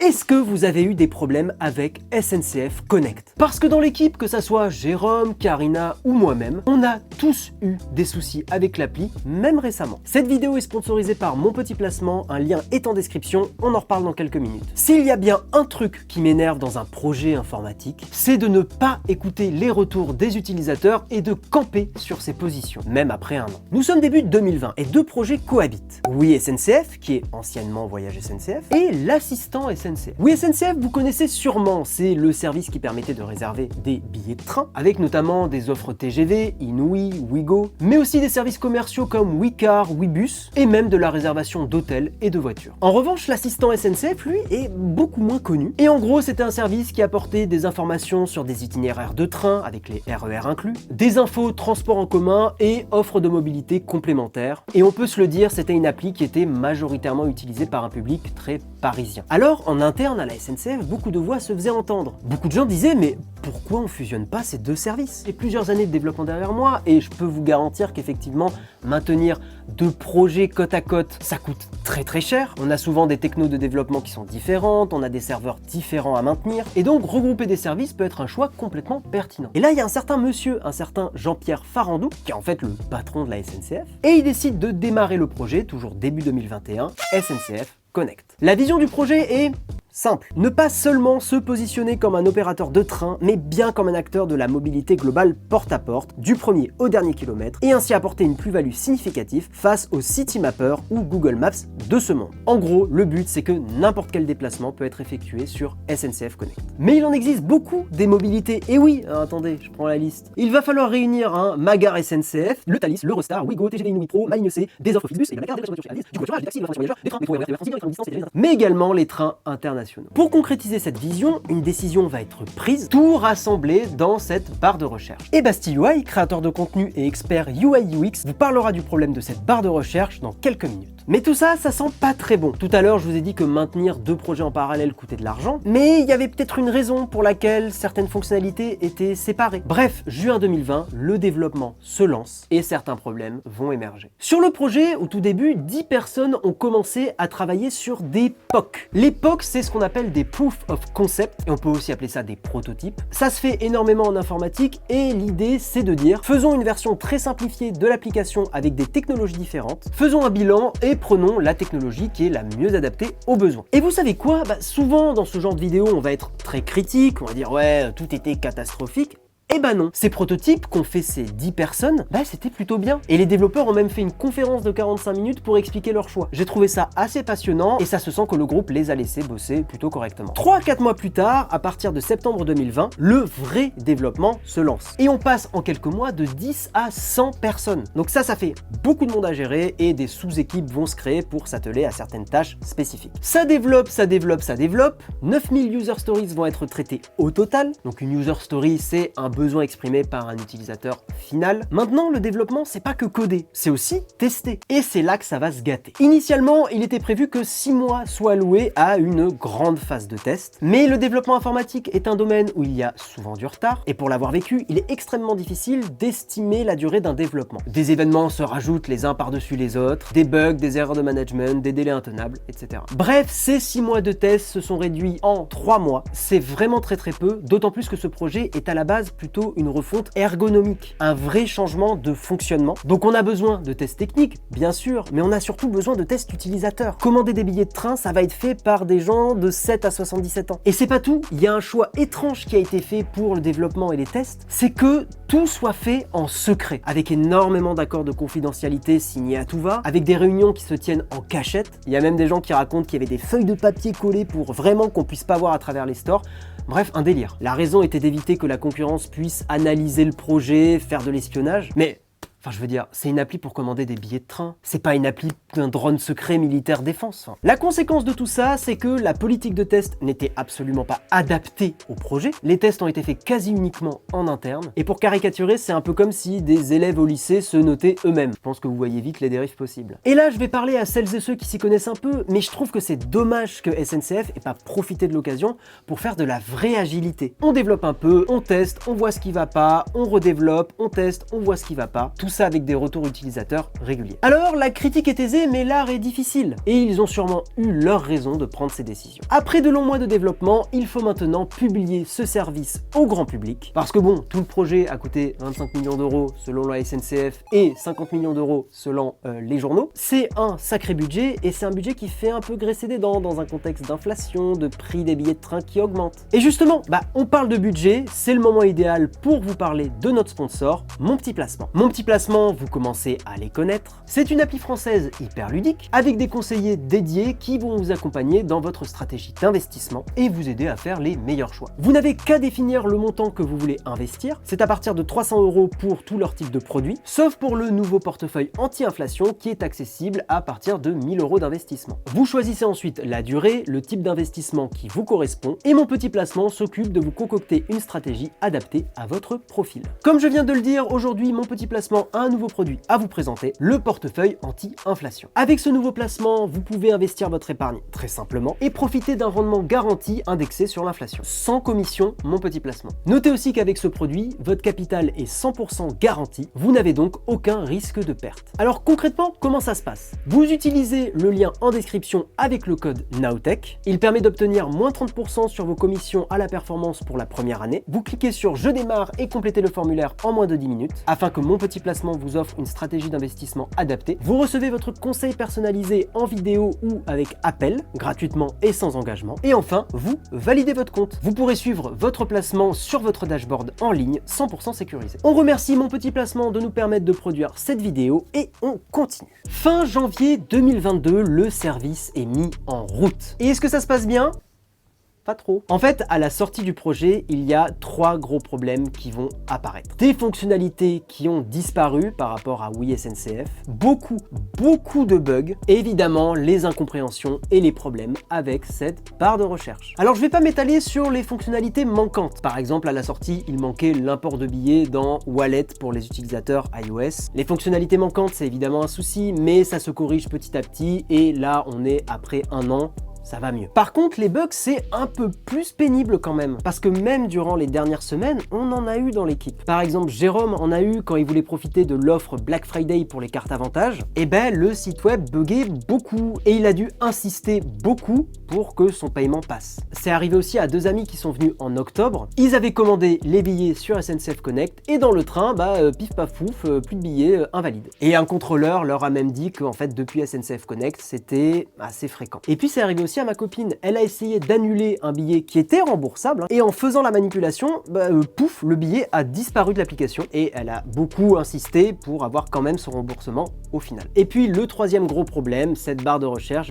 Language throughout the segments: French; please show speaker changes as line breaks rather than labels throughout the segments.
Est-ce que vous avez eu des problèmes avec SNCF Connect? Parce que dans l'équipe, que ça soit Jérôme, Karina ou moi-même, on a tous eu des soucis avec l'appli, même récemment. Cette vidéo est sponsorisée par Mon Petit Placement, un lien est en description, on en reparle dans quelques minutes. S'il y a bien un truc qui m'énerve dans un projet informatique, c'est de ne pas écouter les retours des utilisateurs et de camper sur ses positions, même après un an. Nous sommes début 2020 et deux projets cohabitent. Oui SNCF, qui est anciennement Voyage SNCF, et l'assistant SNCF. Oui SNCF, vous connaissez sûrement, c'est le service qui permettait de réserver des billets de train, avec notamment des offres TGV, Inouï, Ouigo, mais aussi des services commerciaux comme Wicar, Ouibus, et même de la réservation d'hôtels et de voitures. En revanche, l'assistant SNCF, lui, est beaucoup moins connu. Et en gros, c'était un service qui apportait des informations sur des itinéraires de train, avec les RER inclus, des infos transport en commun et offres de mobilité complémentaires. Et on peut se le dire, c'était une appli qui était majoritairement utilisée par un public très parisien. Alors, en interne à la SNCF, beaucoup de voix se faisaient entendre. Beaucoup de gens disaient, mais pourquoi on fusionne pas ces deux services? J'ai plusieurs années de développement derrière moi et je peux vous garantir qu'effectivement, maintenir deux projets côte à côte, ça coûte très cher. On a souvent des technos de développement qui sont différentes, on a des serveurs différents à maintenir, et donc regrouper des services peut être un choix complètement pertinent. Et là, il y a un certain monsieur, un certain Jean-Pierre Farandou, qui est en fait le patron de la SNCF, et il décide de démarrer le projet, toujours début 2021, SNCF Connect. La vision du projet est simple. Ne pas seulement se positionner comme un opérateur de train, mais bien comme un acteur de la mobilité globale porte à porte, du premier au dernier kilomètre, et ainsi apporter une plus-value significative face aux Citymapper ou Google Maps de ce monde. En gros, le but c'est que n'importe quel déplacement peut être effectué sur SNCF Connect. Mais il en existe beaucoup des mobilités, et oui, attendez, je prends la liste. Il va falloir réunir un Magar SNCF, le Thalys, l'Eurostar, Ouigo, TGV Inouï Pro, Maligne C, des offres Flixbus, et la carte de voiture chez Alice, du covoiturage, des taxis, des voyageurs, des trains, métro, RER, TGV, les trains de distance et les mais également les trains internationaux. Pour concrétiser cette vision, une décision va être prise, tout rassemblé dans cette barre de recherche. Et Bastille UI, créateur de contenu et expert UI UX, vous parlera du problème de cette barre de recherche dans quelques minutes. Mais tout ça, ça sent pas très bon. Tout à l'heure, je vous ai dit que maintenir deux projets en parallèle coûtait de l'argent, mais il y avait peut-être une raison pour laquelle certaines fonctionnalités étaient séparées. Bref, juin 2020, le développement se lance et certains problèmes vont émerger. Sur le projet, au tout début, 10 personnes ont commencé à travailler sur des POC. Les POC, c'est ce qu'on appelle des Proof of Concept, et on peut aussi appeler ça des prototypes. Ça se fait énormément en informatique, et l'idée, c'est de dire, faisons une version très simplifiée de l'application avec des technologies différentes, faisons un bilan et prenons la technologie qui est la mieux adaptée aux besoins. Et vous savez quoi? Souvent dans ce genre de vidéo, on va être très critique, on va dire ouais, tout était catastrophique. Eh ben non, ces prototypes qu'ont fait ces 10 personnes, c'était plutôt bien. Et les développeurs ont même fait une conférence de 45 minutes pour expliquer leur choix. J'ai trouvé ça assez passionnant et ça se sent que le groupe les a laissés bosser plutôt correctement. 3 à 4 mois plus tard, à partir de septembre 2020, le vrai développement se lance. Et on passe en quelques mois de 10 à 100 personnes. Donc ça fait beaucoup de monde à gérer et des sous-équipes vont se créer pour s'atteler à certaines tâches spécifiques. Ça développe. 9000 user stories vont être traitées au total. Donc une user story, c'est un besoin exprimé par un utilisateur final. Maintenant, le développement, c'est pas que coder, c'est aussi tester. Et c'est là que ça va se gâter. Initialement, il était prévu que 6 mois soient alloués à une grande phase de test, mais le développement informatique est un domaine où il y a souvent du retard, et pour l'avoir vécu, il est extrêmement difficile d'estimer la durée d'un développement. Des événements se rajoutent les uns par-dessus les autres, des bugs, des erreurs de management, des délais intenables, etc. Bref, ces 6 mois de test se sont réduits en 3 mois. C'est vraiment très peu, d'autant plus que ce projet est à la base plutôt une refonte ergonomique, un vrai changement de fonctionnement. Donc on a besoin de tests techniques, bien sûr, mais on a surtout besoin de tests utilisateurs. Commander des billets de train, ça va être fait par des gens de 7 à 77 ans. Et c'est pas tout, il y a un choix étrange qui a été fait pour le développement et les tests, c'est que tout soit fait en secret, avec énormément d'accords de confidentialité signés à tout va, avec des réunions qui se tiennent en cachette. Il y a même des gens qui racontent qu'il y avait des feuilles de papier collées pour vraiment qu'on puisse pas voir à travers les stores. Bref, un délire. La raison était d'éviter que la concurrence puisse analyser le projet, faire de l'espionnage, mais enfin, je veux dire, c'est une appli pour commander des billets de train. C'est pas une appli d'un drone secret militaire défense. La conséquence de tout ça, c'est que la politique de test n'était absolument pas adaptée au projet. Les tests ont été faits quasi uniquement en interne. Et pour caricaturer, c'est un peu comme si des élèves au lycée se notaient eux-mêmes. Je pense que vous voyez vite les dérives possibles. Et là, je vais parler à celles et ceux qui s'y connaissent un peu, mais je trouve que c'est dommage que SNCF ait pas profité de l'occasion pour faire de la vraie agilité. On développe un peu, on teste, on voit ce qui va pas, on redéveloppe, on teste, on voit ce qui va pas. Tout ça avec des retours utilisateurs réguliers. Alors la critique est aisée, mais l'art est difficile, et ils ont sûrement eu leur raison de prendre ces décisions. Après de longs mois de développement, il faut maintenant publier ce service au grand public, parce que bon, tout le projet a coûté 25 millions d'euros selon la SNCF et 50 millions d'euros selon les journaux. C'est un sacré budget, et c'est un budget qui fait un peu graisser des dents dans un contexte d'inflation, de prix des billets de train qui augmente. Et justement, on parle de budget, c'est le moment idéal pour vous parler de notre sponsor, Mon Petit Placement. Mon Petit Placement, vous commencez à les connaître. C'est une appli française hyper ludique, avec des conseillers dédiés qui vont vous accompagner dans votre stratégie d'investissement et vous aider à faire les meilleurs choix. Vous n'avez qu'à définir le montant que vous voulez investir. C'est à partir de 300 € pour tout leur type de produits, sauf pour le nouveau portefeuille anti-inflation qui est accessible à partir de 1000 € d'investissement. Vous choisissez ensuite la durée, le type d'investissement qui vous correspond, et Mon Petit Placement s'occupe de vous concocter une stratégie adaptée à votre profil. Comme je viens de le dire, aujourd'hui, Mon Petit Placement a un nouveau produit à vous présenter, le portefeuille anti-inflation. Avec ce nouveau placement, vous pouvez investir votre épargne très simplement et profiter d'un rendement garanti indexé sur l'inflation, sans commission. Mon Petit Placement. Notez aussi qu'avec ce produit, votre capital est 100% garanti, vous n'avez donc aucun risque de perte. Alors concrètement, comment ça se passe? Vous utilisez le lien en description avec le code NAOTECH, il permet d'obtenir moins 30% sur vos commissions à la performance pour la première année. Vous cliquez sur Je démarre et complétez le formulaire en moins de 10 minutes, afin que Mon Petit Placement vous offre une stratégie d'investissement adaptée. Vous recevez votre conseil personnalisé en vidéo ou avec appel, gratuitement et sans engagement. Et enfin, vous validez votre compte. Vous pourrez suivre votre placement sur votre dashboard en ligne, 100% sécurisé. On remercie Mon Petit Placement de nous permettre de produire cette vidéo et on continue. Fin janvier 2022, le service est mis en route. Et est-ce que ça se passe bien? Pas trop. En fait, à la sortie du projet, il y a 3 gros problèmes qui vont apparaître. Des fonctionnalités qui ont disparu par rapport à Oui SNCF, beaucoup de bugs, et évidemment les incompréhensions et les problèmes avec cette barre de recherche. Alors je vais pas m'étaler sur les fonctionnalités manquantes. Par exemple, à la sortie, il manquait l'import de billets dans Wallet pour les utilisateurs iOS. Les fonctionnalités manquantes, c'est évidemment un souci, mais ça se corrige petit à petit, et là on est après 1 an. Ça va mieux. Par contre, les bugs, c'est un peu plus pénible quand même, parce que même durant les dernières semaines, on en a eu dans l'équipe. Par exemple, Jérôme en a eu quand il voulait profiter de l'offre Black Friday pour les cartes avantages. Et le site web buguait beaucoup, et il a dû insister beaucoup pour que son paiement passe. C'est arrivé aussi à 2 amis qui sont venus en octobre. Ils avaient commandé les billets sur SNCF Connect, et dans le train, pif paf pouf, plus de billets invalides. Et un contrôleur leur a même dit qu'en fait, depuis SNCF Connect, c'était assez fréquent. Et puis c'est arrivé aussi à ma copine, elle a essayé d'annuler un billet qui était remboursable, et en faisant la manipulation, pouf, le billet a disparu de l'application, et elle a beaucoup insisté pour avoir quand même son remboursement au final. Et puis le 3e gros problème, cette barre de recherche,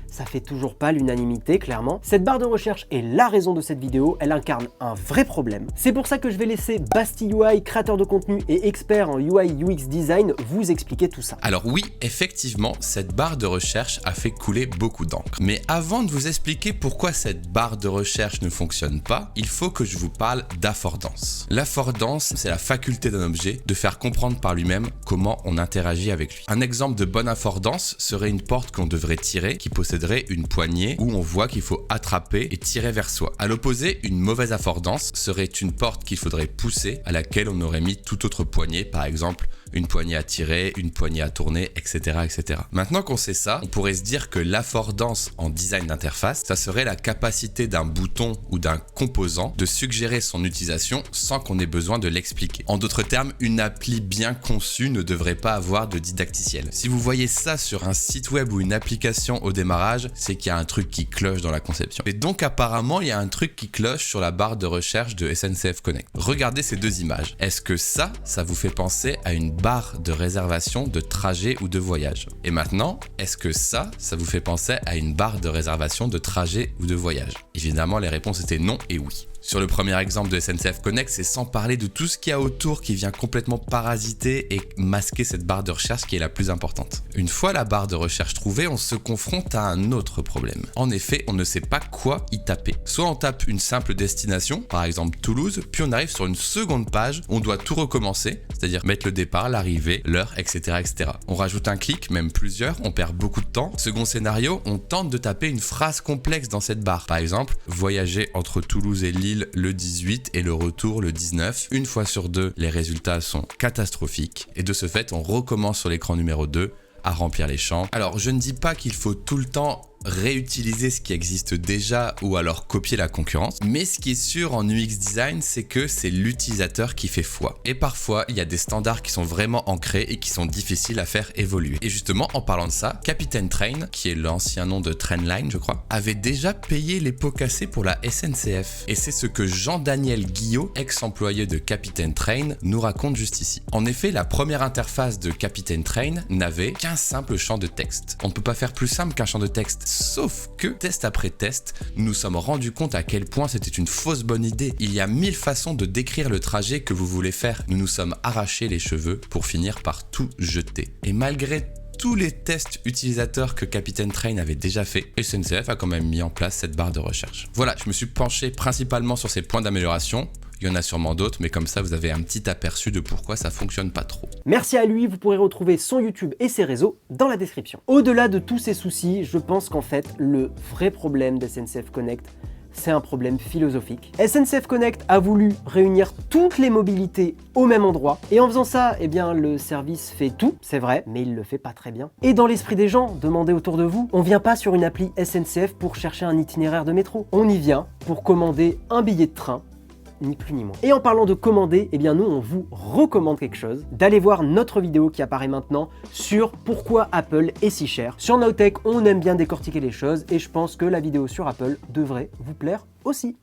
ça fait toujours pas l'unanimité, clairement. Cette barre de recherche est la raison de cette vidéo, elle incarne un vrai problème. C'est pour ça que je vais laisser Basti UI, créateur de contenu et expert en UI UX design, vous expliquer tout ça.
Alors oui, effectivement, cette barre de recherche a fait couler beaucoup d'encre. Mais avant de vous expliquer pourquoi cette barre de recherche ne fonctionne pas, il faut que je vous parle d'affordance. L'affordance, c'est la faculté d'un objet de faire comprendre par lui-même comment on interagit avec lui. Un exemple de bonne affordance serait une porte qu'on devrait tirer, qui possède une poignée où on voit qu'il faut attraper et tirer vers soi. À l'opposé, une mauvaise affordance serait une porte qu'il faudrait pousser, à laquelle on aurait mis toute autre poignée, par exemple une poignée à tirer, une poignée à tourner, etc., etc. Maintenant qu'on sait ça, on pourrait se dire que l'affordance en design d'interface, ça serait la capacité d'un bouton ou d'un composant de suggérer son utilisation sans qu'on ait besoin de l'expliquer. En d'autres termes, une appli bien conçue ne devrait pas avoir de didacticiel. Si vous voyez ça sur un site web ou une application au démarrage, c'est qu'il y a un truc qui cloche dans la conception. Et donc apparemment, il y a un truc qui cloche sur la barre de recherche de SNCF Connect. Regardez ces 2 images. Est-ce que ça vous fait penser à une barre de réservation de trajet ou de voyage? Et maintenant, est-ce que ça vous fait penser à une barre de réservation de trajet ou de voyage? Évidemment, les réponses étaient non et oui. Sur le premier exemple de SNCF Connect, c'est sans parler de tout ce qu'il y a autour qui vient complètement parasiter et masquer cette barre de recherche qui est la plus importante. Une fois la barre de recherche trouvée, on se confronte à un autre problème. En effet, on ne sait pas quoi y taper. Soit on tape une simple destination, par exemple Toulouse, puis on arrive sur une seconde page où on doit tout recommencer, c'est-à-dire mettre le départ, l'arrivée, l'heure, etc., etc. On rajoute un clic, même plusieurs, on perd beaucoup de temps. Second scénario, on tente de taper une phrase complexe dans cette barre. Par exemple, voyager entre Toulouse et Lille le 18 et le retour le 19. Une fois sur deux, les résultats sont catastrophiques. Et de ce fait, on recommence sur l'écran numéro 2 à remplir les champs. Alors, je ne dis pas qu'il faut tout le temps réutiliser ce qui existe déjà ou alors copier la concurrence, mais ce qui est sûr en UX design, c'est que c'est l'utilisateur qui fait foi. Et parfois, il y a des standards qui sont vraiment ancrés et qui sont difficiles à faire évoluer. Et justement, en parlant de ça, Capitaine Train, qui est l'ancien nom de Trainline, je crois, avait déjà payé les pots cassés pour la SNCF. Et c'est ce que Jean-Daniel Guillot, ex-employé de Capitaine Train, nous raconte juste ici. En effet, la première interface de Capitaine Train n'avait qu'un simple champ de texte. On ne peut pas faire plus simple qu'un champ de texte. Sauf que, test après test, nous nous sommes rendus compte à quel point c'était une fausse bonne idée. Il y a 1000 façons de décrire le trajet que vous voulez faire. Nous nous sommes arrachés les cheveux pour finir par tout jeter. Et malgré tous les tests utilisateurs que Capitaine Train avait déjà fait, SNCF a quand même mis en place cette barre de recherche. Voilà, je me suis penché principalement sur ces points d'amélioration. Il y en a sûrement d'autres, mais comme ça, vous avez un petit aperçu de pourquoi ça fonctionne pas trop.
Merci à lui, vous pourrez retrouver son YouTube et ses réseaux dans la description. Au-delà de tous ces soucis, je pense qu'en fait, le vrai problème d'SNCF Connect, c'est un problème philosophique. SNCF Connect a voulu réunir toutes les mobilités au même endroit, et en faisant ça, eh bien, le service fait tout, c'est vrai, mais il le fait pas très bien. Et dans l'esprit des gens, demandez autour de vous, on vient pas sur une appli SNCF pour chercher un itinéraire de métro. On y vient pour commander un billet de train, ni plus ni moins. Et en parlant de commander, eh bien nous on vous recommande quelque chose, d'aller voir notre vidéo qui apparaît maintenant sur pourquoi Apple est si cher. Sur Nowtech, on aime bien décortiquer les choses et je pense que la vidéo sur Apple devrait vous plaire aussi.